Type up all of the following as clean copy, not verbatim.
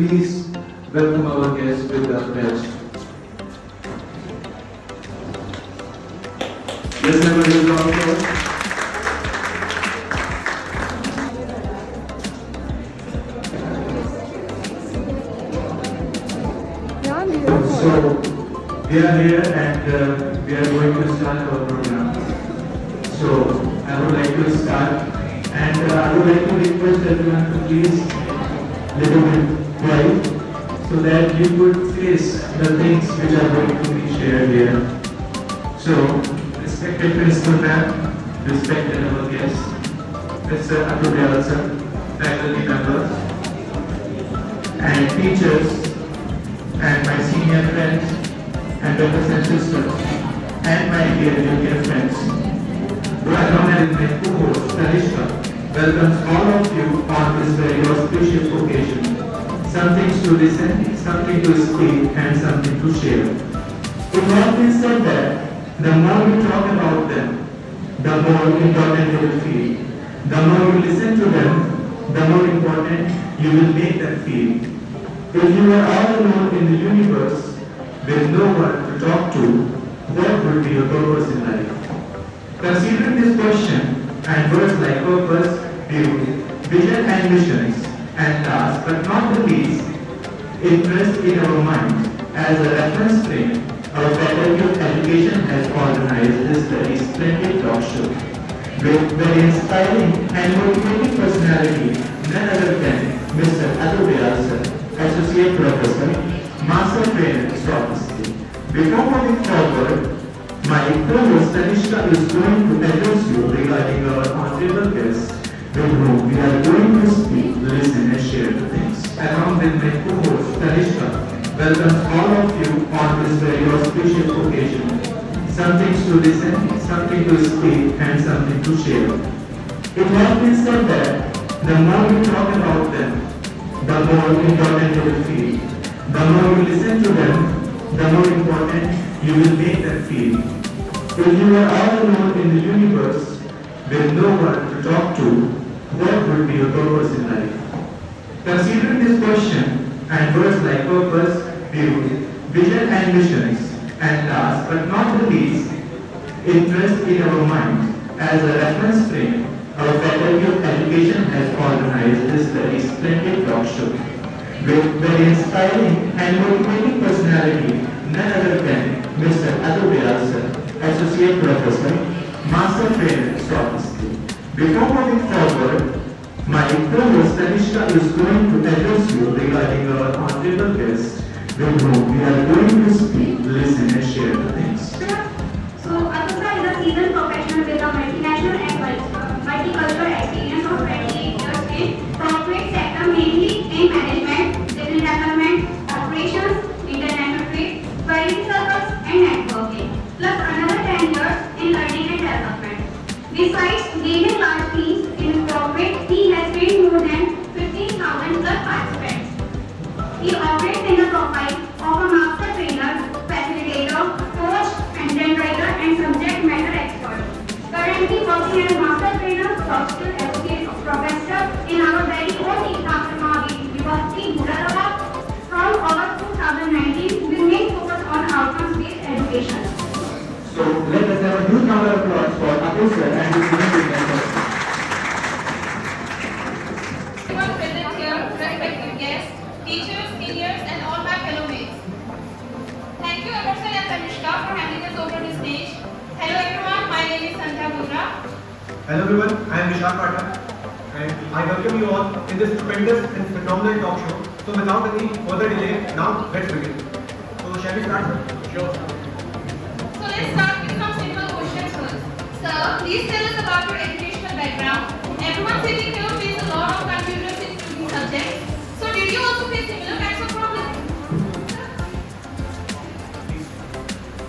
please welcome our guest with the pledge. Yes, everybody is on board. So, we are here and we are going to start our program. So, I would like to start and I would like to request everyone to please little bit quiet so that you could face the things which are going to be shared here. So, respected principal ma'am, respected our guests, Mr. Atul Dayal sir, faculty members, and teachers, and my senior friends, and brothers and sisters, and my dear friends, who are known as my co-host, Talishka, welcomes all of you on this very auspicious occasion. Some things to listen, something to speak, and something to share. It has been said that the more you talk about them, the more important they will feel. The more you listen to them, the more important you will make them feel. If you are all alone in the universe with no one to talk to, what would be your purpose in life? Considering this question and words like purpose, view, vision and missions, and last but not the least, interest in our mind as a reference frame, our Faculty of Education has organized this very splendid talk show with very inspiring and motivating personality, none other than Mr. Atul Dayal sir, Associate Professor, Master Trainer, Sophistry. Before moving forward, my co-host Talishka is going to address you regarding our honorable guests with whom we are going to speak, listen and share the things. Along with my co-host Talishka, welcomes all of you on this very auspicious occasion. Some things to listen, something to speak and something to share. It has been said that the more you talk about them, the more important they will feel. The more you listen to them, the more important you will make them feel. If you are all alone in the universe with no one to talk to, what would be your purpose in life? Considering this question and words like purpose, view, vision and missions, and last but not the least, interest in our mind as a reference frame, our Faculty of Education has organized this very splendid talk show with very inspiring and motivating personality, none other than Mr. Atul Dayal sir, Associate Professor, Master Trainer, Sophistry. Before moving forward, my co-host Talishka is going to address you regarding our honorable guests with whom we are going to speak, listen and share the things. So, Atul sir is a seasoned professional with a multinational and multicultural experience of 28 years in corporate sector, mainly in management, business development, operations, international trade, variety circles, and networking, plus another 10 years in learning and development. Besides leading large teams in corporate, he has trained more than 15,000 plus participants. He operates in the profile of a master trainer, facilitator, coach, content writer, and subject matter expert. Currently working as master trainer, soft skill associate professor in our very own Ikhtama University, Muradabad, from August 2019, with main focus on outcomes-based education. So let us have a huge round of applause for Atul sir and his senior members. Everyone present here, respected guests, teachers, seniors, and all my fellow mates. Thank you, Emerson and Talishka, for handing us over the stage. Hello everyone, my name is Sandhya Bhura. Hello everyone, I am Vishal Pathak and I welcome you all in this stupendous and phenomenal talk show. So without any further delay, now let's begin. So shall we start, sir? Sure. So let's start with some simple questions first. Sir, please tell us about your educational background. Everyone sitting here faces a lot of confusion in choosing subjects. So did you also face similar kinds of problems?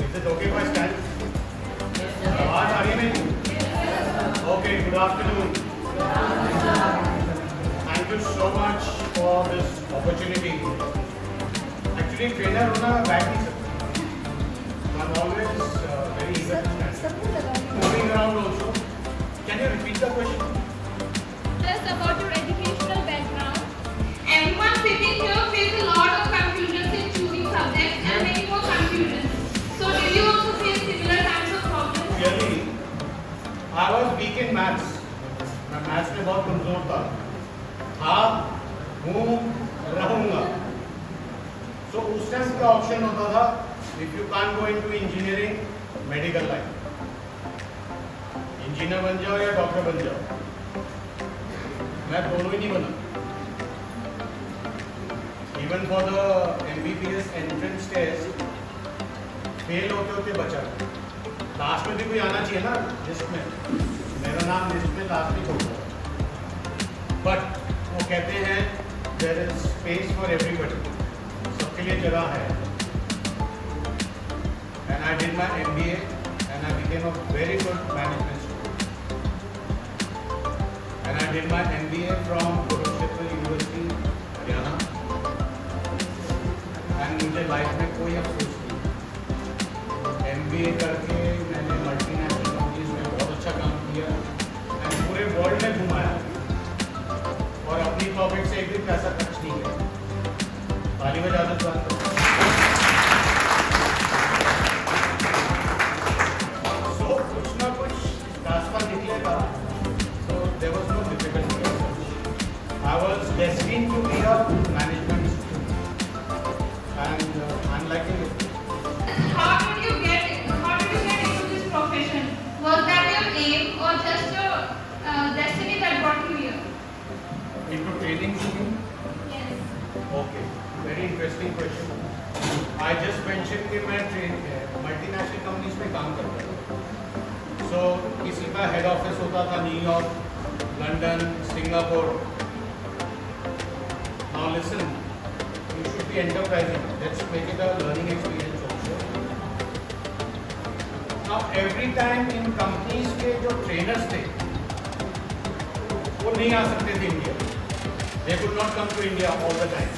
Is it okay if I stand? आवाज आ रही है मेरी? Okay, good afternoon. Thank you so much for this opportunity. Actually, trainer होना bad नहीं सकता. I'm always very eager to stand. Moving around also. Can you repeat the question? Tell us about your educational background. Everyone sitting here weak in maths, मैं maths में बहुत कमजोर था, रहूंगा। सो उस टाइम क्या ऑप्शन होता था, if you can go into engineering, medical line, engineer बन जाओ या डॉक्टर बन जाओ। मैं दोनों ही नहीं बना। Even for the MBBS entrance test fail होते होते बचा। लास्ट में भी कोई आना चाहिए ना लिस्ट में, मेरा नाम लिस्ट में लास्ट में होगा। बट वो कहते हैं there is space for everybody, सबके लिए जगह है। And I did my MBA and I became a very good management student. And I did my MBA from Kurukshetra university Haryana. एंड मुझे लाइफ में कोई अफसोस नहीं, MBA करके मैंने मल्टीनेशनल कंपनीज में बहुत अच्छा काम किया एंड पूरे वर्ल्ड में घुमाया और अपनी पॉकेट से एक भी पैसा खर्च नहीं किया। ताली बजा दो बात। सो कुछ ना कुछ रास्ता निकलेगा। So there was no difficulty. I was destined to be a management student and I am liking it. How did you get into this profession? Was that your aim or just your destiny that brought you here? Into training you mean? Yes. Okay, very interesting question. I just mentioned कि मैं multinational companies में काम करता था। So किसी का head office होता था New York, London, Singapore. Now listen, you should be enterprising. Let's make it a learning experience also. Now every time in companies के जो ट्रेनर्स थे वो नहीं आ सकते थे India. They could not come to India all the time.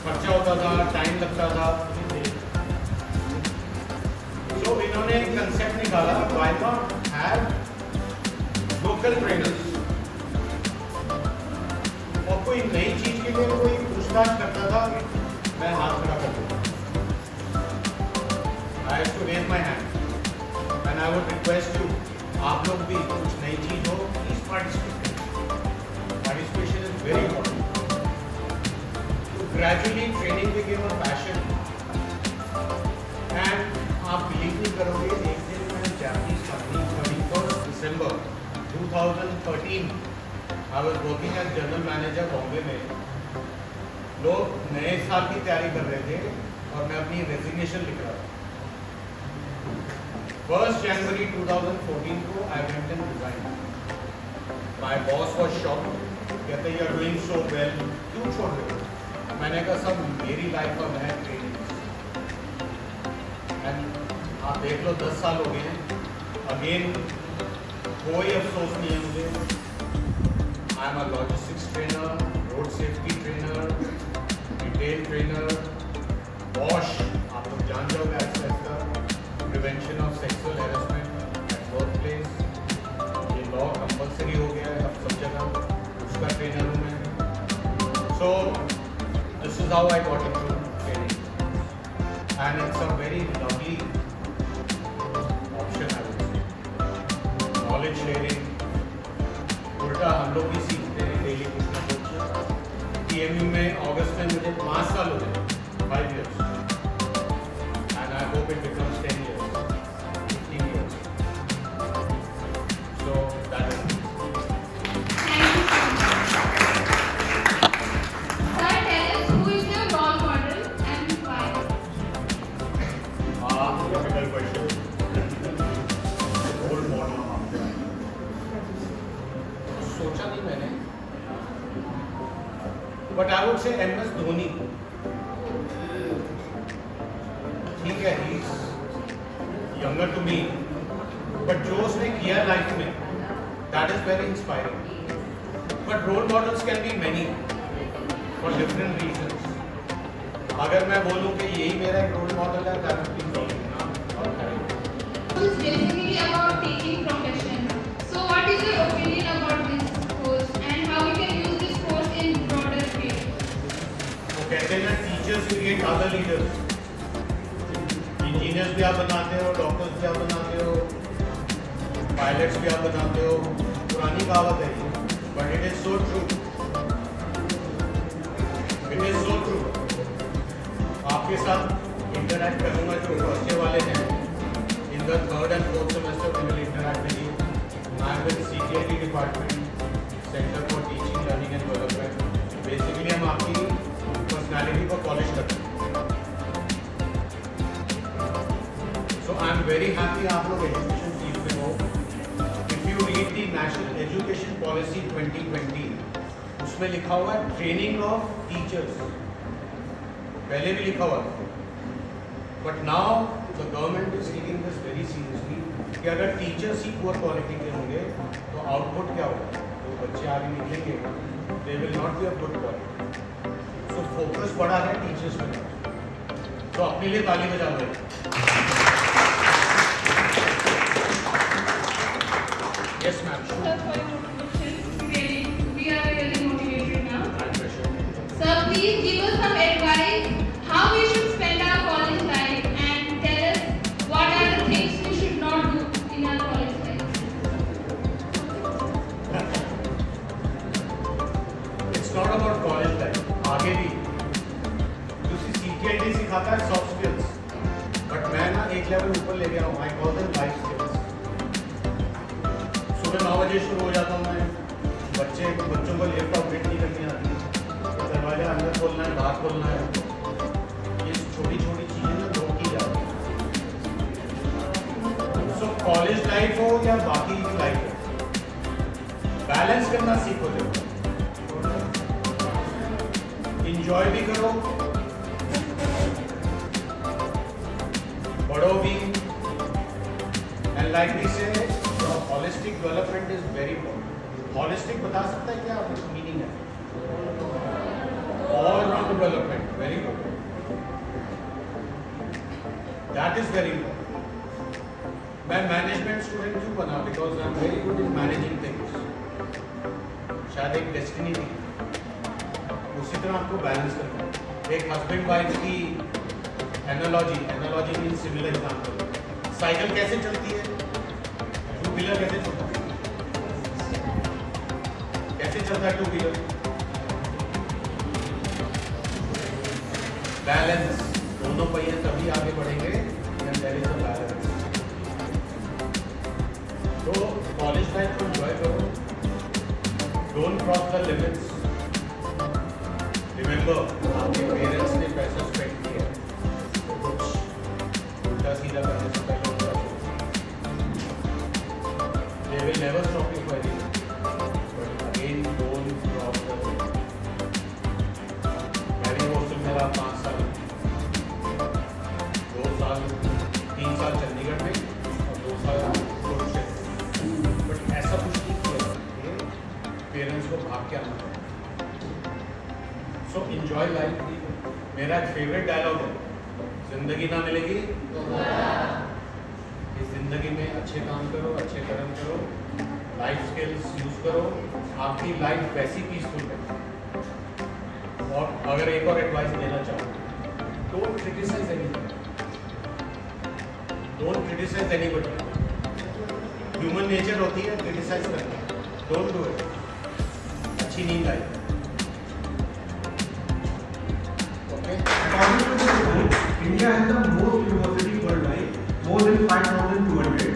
खर्चा होता था, टाइम लगता था। So इन्होंने एक कंसेप्ट निकाला, why not have local trainers? और कोई नई चीज के लिए कोई पूछताछ करता था, मैं हाथ खड़ा कर दूंगा। I have to raise my hand and I would request you, आप लोग भी कुछ नई चीज हो, please participate. Participation is very important. So gradually training became a passion. And आप believe नहीं करोगे, एक दिन मैं Japanese company 31st December 2013 I was working as general manager Bombay में। लोग नए साल की तैयारी कर रहे थे और मैं अपनी रेजिग्नेशन लिख रहा था। 1st January 2014 को I went and resigned. My boss was shocked. कहते you are doing so well, क्यों छोड़ रहे हो? मैंने कहा सब मेरी लाइफ का मैं ट्रेनिंग। एंड आप देख लो 10 साल हो गए हैं। अगेन कोई अफसोस नहीं है मुझे। I am a logistics trainer, road safety trainer, retail trainer, WASH, आप लोग जान जाओगे ऐसा ऐसा, prevention of sexual harassment at workplace, ये law compulsory हो गया है अब सब जगह, उसका trainer हूँ मैं। So this is how I got into training, and it's a very lovely option I would say. Knowledge sharing, उल्टा हम लोग भी सीखते हैं डेली कुछ ना कुछ। TMU में अगस्त में मुझे 5 साल हो गए, 5 years, and I hope it becomes 10 years, 15 years. So that is it. Sir, tell us who is your role model and why? Difficult question. Role model. सोचा नहीं मैंने, but I would say MS Dhoni. ठीक है, he is younger to me, but जो उसने किया life में, that is very inspiring. But role models can be many for different reasons. अगर मैं बोलूँ कि यही मेरा एक रोल मॉडल है, that would be me, ना? It's basically about teaching profession. So what is your opinion about this course and how we can use this course in broader field? वो कहते हैं ना, teachers create other leaders. Engineers भी आप बनाते हो, doctors भी आप बनाते हो, pilots भी आप बनाते हो, पुरानी कहावत है, but it is so true. It is so true. आपके साथ इंटरैक्ट करूँगा जो बच्चे वाले हैं. In the third and fourth semester we will interact with you. I am with CTIT department, Center for Teaching, Learning and Development. Basically हम आपकी personality को polish करते हैं. So I am very happy आप लोग education field में हो. If you read the National Education Policy 2020, उसमें लिखा हुआ है ट्रेनिंग ऑफ टीचर्स. पहले भी लिखा हुआ था, but now the government is taking this very seriously कि अगर टीचर्स ही पुअर क्वालिटी के होंगे तो आउटपुट क्या होगा, तो बच्चे आगे निकलेंगे, they will not be a good quality. So focus बढ़ा है टीचर्स में. तो अपने लिए ताली बजा लो. Yes ma'am. Sir, for your motivation, we are really motivated now. Sir, please give us some advice how we should spend our college life and tell us what are the things we should not do in our college life. It's not about college life. आगे भी दूसरी CTIT सिखाता है soft skills, but मैं ना एक level ऊपर ले गया हूँ. I call them life skills. सुबह 9 बजे शुरू हो जाता हूँ मैं. बच्चों को लिफ्ट ऑपरेट नहीं करनी आती, तो दरवाजा अंदर खोलना है, बाहर खोलना है. ये छोटी छोटी चीज़ें ना दो की जाती हैं. सो कॉलेज लाइफ हो या बाकी की लाइफ हो, बैलेंस करना सीखो. देखो, इंजॉय भी करो, पढ़ो भी, एंड लाइक वी से holistic development is very important. Holistic बता सकता है क्या मीनिंग है? All round development. Very good. That is very important. मैं मैनेजमेंट स्टूडेंट क्यों बना? Because I am very good in managing things. शायद एक डेस्टिनी थी. उसी तरह आपको बैलेंस करना है. एक हस्बैंड वाइफ की analogy mean similar example. Cycle कैसे चलती है? टू व्हीलर कैसे चलता है? कैसे चलता है टू व्हीलर? बैलेंस. दोनों पहिए तभी आगे बढ़ेंगे when there is a balance. तो कॉलेज लाइफ को एंजॉय करो. Don't cross the limits. Remember, आपके पेरेंट्स ने पैसा स्पेंड किया, तो कुछ उल्टा सीधा करने से पहले उनका they will never stop you for anything. But again, don't cross the limit. मैंने हॉस्टल में रहा 5 साल, 2 साल 3 साल चंडीगढ़ में और 2 साल कुरुक्षेत्र. बट ऐसा कुछ नहीं किया कि पेरेंट्स को भाग के आना पड़ा. सो इंजॉय लाइफ. मेरा एक फेवरेट डायलॉग है, जिंदगी ना मिलेगी. इस जिंदगी में अच्छे काम करो, अच्छे कर्म करो, लाइफ स्किल्स यूज करो, आपकी लाइफ वैसी पीसफुल है. और अगर एक और एडवाइस देना चाहूँ, don't criticise anybody. Don't criticise anybody. Human nature होती है क्रिटिसाइज करना. Don't do it. अच्छी नींद आई. According to the report, India has the most universities worldwide, more than 5,200.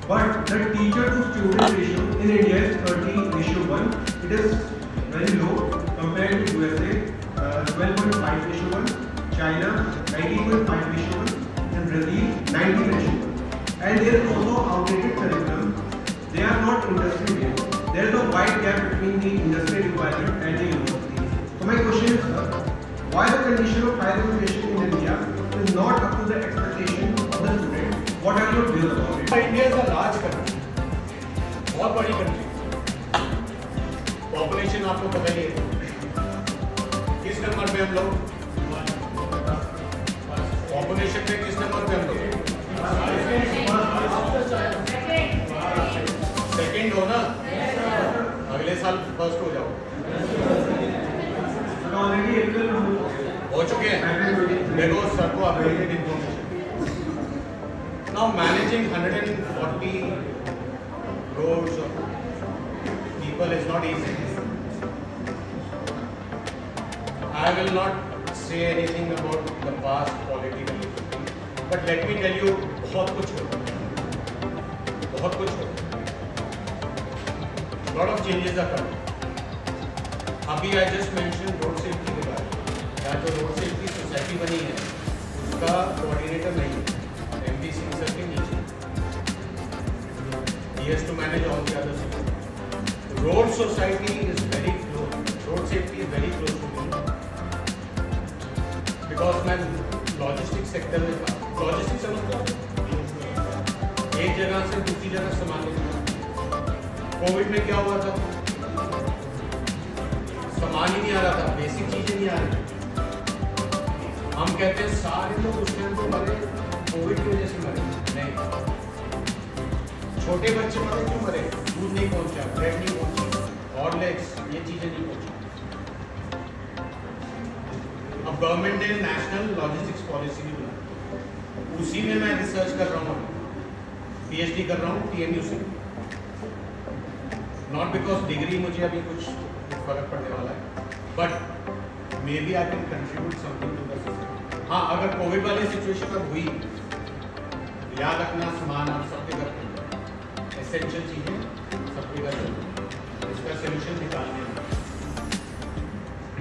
But the teacher to student ratio in India is 30:1. It is very low compared to USA, 12.5:1, China 19.5:1, and Brazil 19:1. And there is also outdated curriculum. They are not industry based. There is a wide gap between the industry requirement and the universities. So my question is, sir, why the condition of higher education in India is not up to the expectation of the student? What are your views about it? India is a large country, बहुत बड़ी country. Population आपको पता ही है. किस number पे हम लोग? Population में किस नंबर पे हम लोग? सेकंड हो ना? अगले साल फर्स्ट हो जाओ. Already April हो चुके हैं. देखो सर को updated information. Now managing 140 crores of Simple is not easy. I will not say anything about the past political history, but let me tell you, बहुत कुछ हो, बहुत कुछ हो. Lot of changes are coming. अभी I just mentioned road safety के बारे में. यहाँ जो road safety society बनी है, उसका coordinator नहीं है, MP सिंह सर के नीचे. He has to manage all the other things. Road society is very close. Road safety is very close to me. Because मैं लॉजिस्टिक्स सेक्टर में था. लॉजिस्टिक्स समझते हो? एक जगह से दूसरी जगह सामान लेना. कोविड में क्या हुआ था? सामान ही नहीं आ रहा था, बेसिक चीजें नहीं आ रही. हम कहते हैं सारे लोग उस टाइम तो मरे कोविड की वजह से मरे. नहीं, छोटे बच्चे मरे क्यों मरे? दूध नहीं पहुंचा, ब्रेड नहीं पहुंची, हॉर्लिक्स, ये चीजें नहीं पहुंची. अब गवर्नमेंट ने नेशनल लॉजिस्टिक्स पॉलिसी भी बनाई. उसी में मैं रिसर्च कर रहा हूँ, पीएचडी कर रहा हूँ TMU से. नॉट बिकॉज डिग्री मुझे अभी कुछ फर्क पड़ने वाला है, but maybe I can contribute something to the society. हाँ, अगर कोविड वाली सिचुएशन अब हुई, याद रखना सामान आप सबके घर पे, एसेंशियल चीज़ें सबके घर पे, इसका सोल्यूशन निकालने